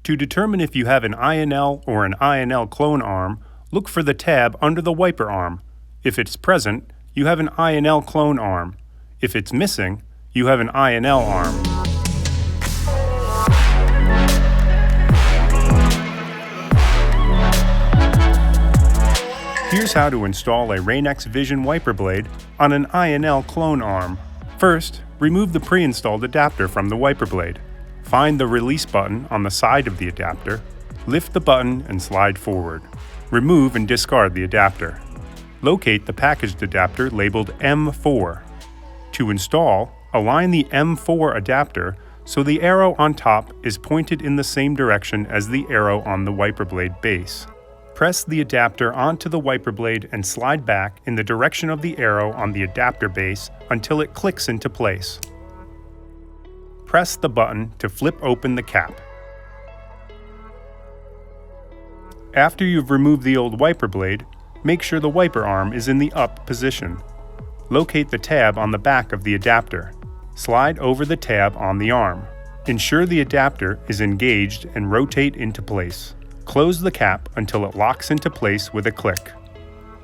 To determine if you have an I&L or an I&L clone arm, look for the tab under the wiper arm. If it's present, you have an I&L clone arm. If it's missing, you have an I&L arm. Here's how to install a Rain-X Vision wiper blade on an I&L clone arm. First, remove the pre-installed adapter from the wiper blade. Find the release button on the side of the adapter, lift the button and slide forward. Remove and discard the adapter. Locate the packaged adapter labeled M4. To install, align the M4 adapter so the arrow on top is pointed in the same direction as the arrow on the wiper blade base. Press the adapter onto the wiper blade and slide back in the direction of the arrow on the adapter base until it clicks into place. Press the button to flip open the cap. After you've removed the old wiper blade, make sure the wiper arm is in the up position. Locate the tab on the back of the adapter. Slide over the tab on the arm. Ensure the adapter is engaged and rotate into place. Close the cap until it locks into place with a click.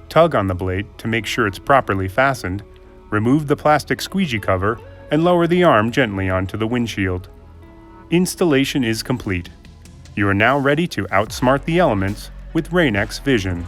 Tug on the blade to make sure it's properly fastened, remove the plastic squeegee cover, and lower the arm gently onto the windshield. Installation is complete. You are now ready to outsmart the elements with Rain-X Vision.